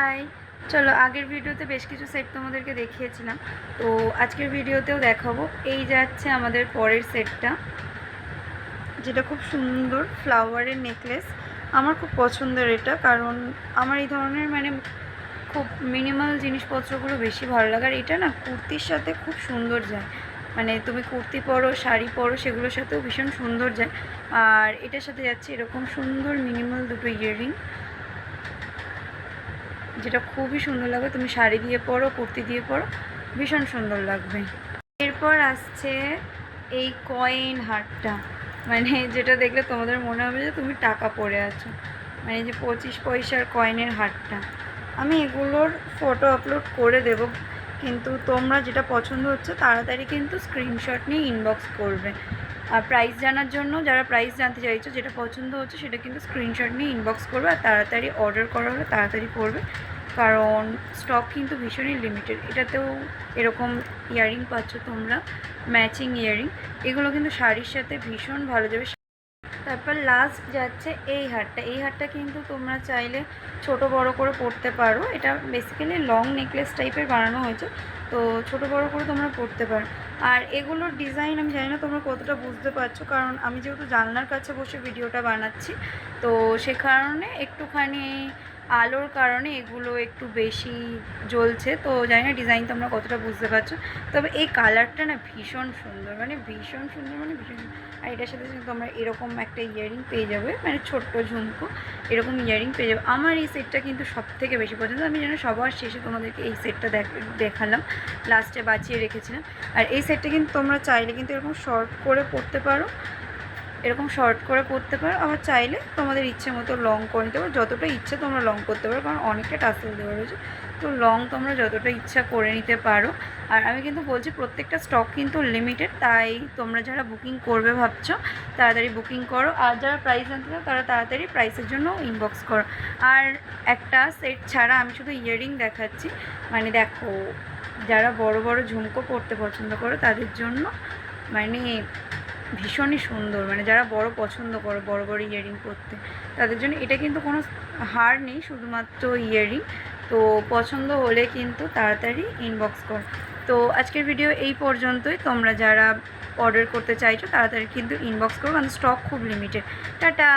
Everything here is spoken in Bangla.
হাই। চলো, আগের ভিডিওতে বেশ কিছু সেট তোমাদেরকে দেখিয়েছিলাম, তো আজকের ভিডিওতেও দেখাবো। এই যাচ্ছে আমাদের পরের সেটটা, যেটা খুব সুন্দর ফ্লাওয়ারের নেকলেস। আমার খুব পছন্দের এটা, কারণ আমার এই ধরনের খুব মিনিমাল জিনিসপত্রগুলো বেশি ভালো লাগে। আর এটা না কুর্তির সাথে খুব সুন্দর যায়, তুমি কুর্তি পরো, শাড়ি পরো, সেগুলোর সাথেও ভীষণ সুন্দর যায়। আর এটার সাথে যাচ্ছে এরকম সুন্দর মিনিমাল দুটো ইয়াররিং, যেটা খুবই সুন্দর লাগবে। তুমি শাড়ি দিয়ে পরো, কুর্তি দিয়ে পরো, ভীষণ সুন্দর লাগবে। এরপর আসছে এই কয়েন হারটা, যেটা দেখলে তোমাদের মনে হবে যে তুমি টাকা পরে আছো, যে 25 পয়সার কয়েনের হারটা। আমি এগুলোর ফটো আপলোড করে দেব, কিন্তু তোমরা যেটা পছন্দ হচ্ছে তাড়াতাড়ি কিন্তু স্ক্রিনশট নিয়ে ইনবক্স করবে। আর প্রাইস জানার জন্য, যারা প্রাইস জানতে চাইছো, যেটা পছন্দ হচ্ছে সেটা কিন্তু স্ক্রিনশট নিয়ে ইনবক্স করবে। আর তাড়াতাড়ি অর্ডার করা হলে তাড়াতাড়ি করবে, কারণ স্টক কিন্তু ভীষণই লিমিটেড। এটাতেও এরকম ইয়াররিং পাচ্ছ তোমরা, ম্যাচিং ইয়াররিং। এগুলো কিন্তু শাড়ির সাথে ভীষণ ভালো যাবে। তারপর লাস্ট যাচ্ছে এই হারটা। এই হারটা কিন্তু তোমরা চাইলে ছোট বড় করে পরতে পারো। এটা বেসিক্যালি লং নেকলেস টাইপের বানানো হয়েছে, তো ছোট বড় করে তোমরা পরতে পারো। আর এগুলোর ডিজাইন আমি জানি না তোমরা কতটা বুঝতে পারছো, কারণ আমি যেহেতু জানলার কাছে বসে ভিডিওটা বানাচ্ছি, তো সে কারণে একটুখানি আলোর কারণে এগুলো একটু বেশি জ্বলছে, তো জানি না ডিজাইন তোমরা কতটা বুঝতে পারছো। তবে এই কালারটা না ভীষণ সুন্দর, ভীষণ সুন্দর, ভীষণ। আর এটার সাথে তোমরা এরকম একটা ইয়াররিং পেয়ে যাবে, ছোট্ট ঝুমকো এরকম ইয়াররিং পেয়ে যাবে। আমার এই সেটটা কিন্তু সবথেকে বেশি পছন্দ। আমি যেন সবার শেষে তোমাদেরকে এই সেটটা দেখালাম, লাস্টে বাঁচিয়ে রেখেছিলাম। আর এই সেটটা কিন্তু তোমরা চাইলে কিন্তু এরকম শর্ট করে পরতে পারো, আবার চাইলে তোমাদের ইচ্ছে মতো লং করে নিতে পারো। যতটা ইচ্ছে তোমরা লং করতে পারো, কারণ অনেকটা টাসেল দেওয়া রয়েছে, তো লং তোমরা যতটা ইচ্ছা করে নিতে পারো। আর আমি কিন্তু বলছি প্রত্যেকটা স্টক কিন্তু লিমিটেড, তাই তোমরা যারা বুকিং করবে ভাবছো তাড়াতাড়ি বুকিং করো। আর যারা প্রাইস জানতে চাও তারা তাড়াতাড়ি প্রাইসের জন্য ইনবক্স করো। আর একটা সেট ছাড়া আমি শুধু ইয়াররিং দেখাচ্ছি, দেখো, যারা বড় বড় ঝুমকো পরতে পছন্দ করো তাদের জন্য ভীষণই সুন্দর। যারা বড় পছন্দ করো, বড় বড় ইয়াররিং পরতে, তাদের জন্য এটা কিন্তু কোনো হার নেই, শুধুমাত্র ইয়াররিং। তো পছন্দ হলে কিন্তু তাড়াতাড়ি ইনবক্স করো। তো আজকের ভিডিও এই পর্যন্তই। তোমরা যারা অর্ডার করতে চাইছো তাড়াতাড়ি কিন্তু ইনবক্স করো, কারণ স্টক খুব লিমিটেড। টাটা।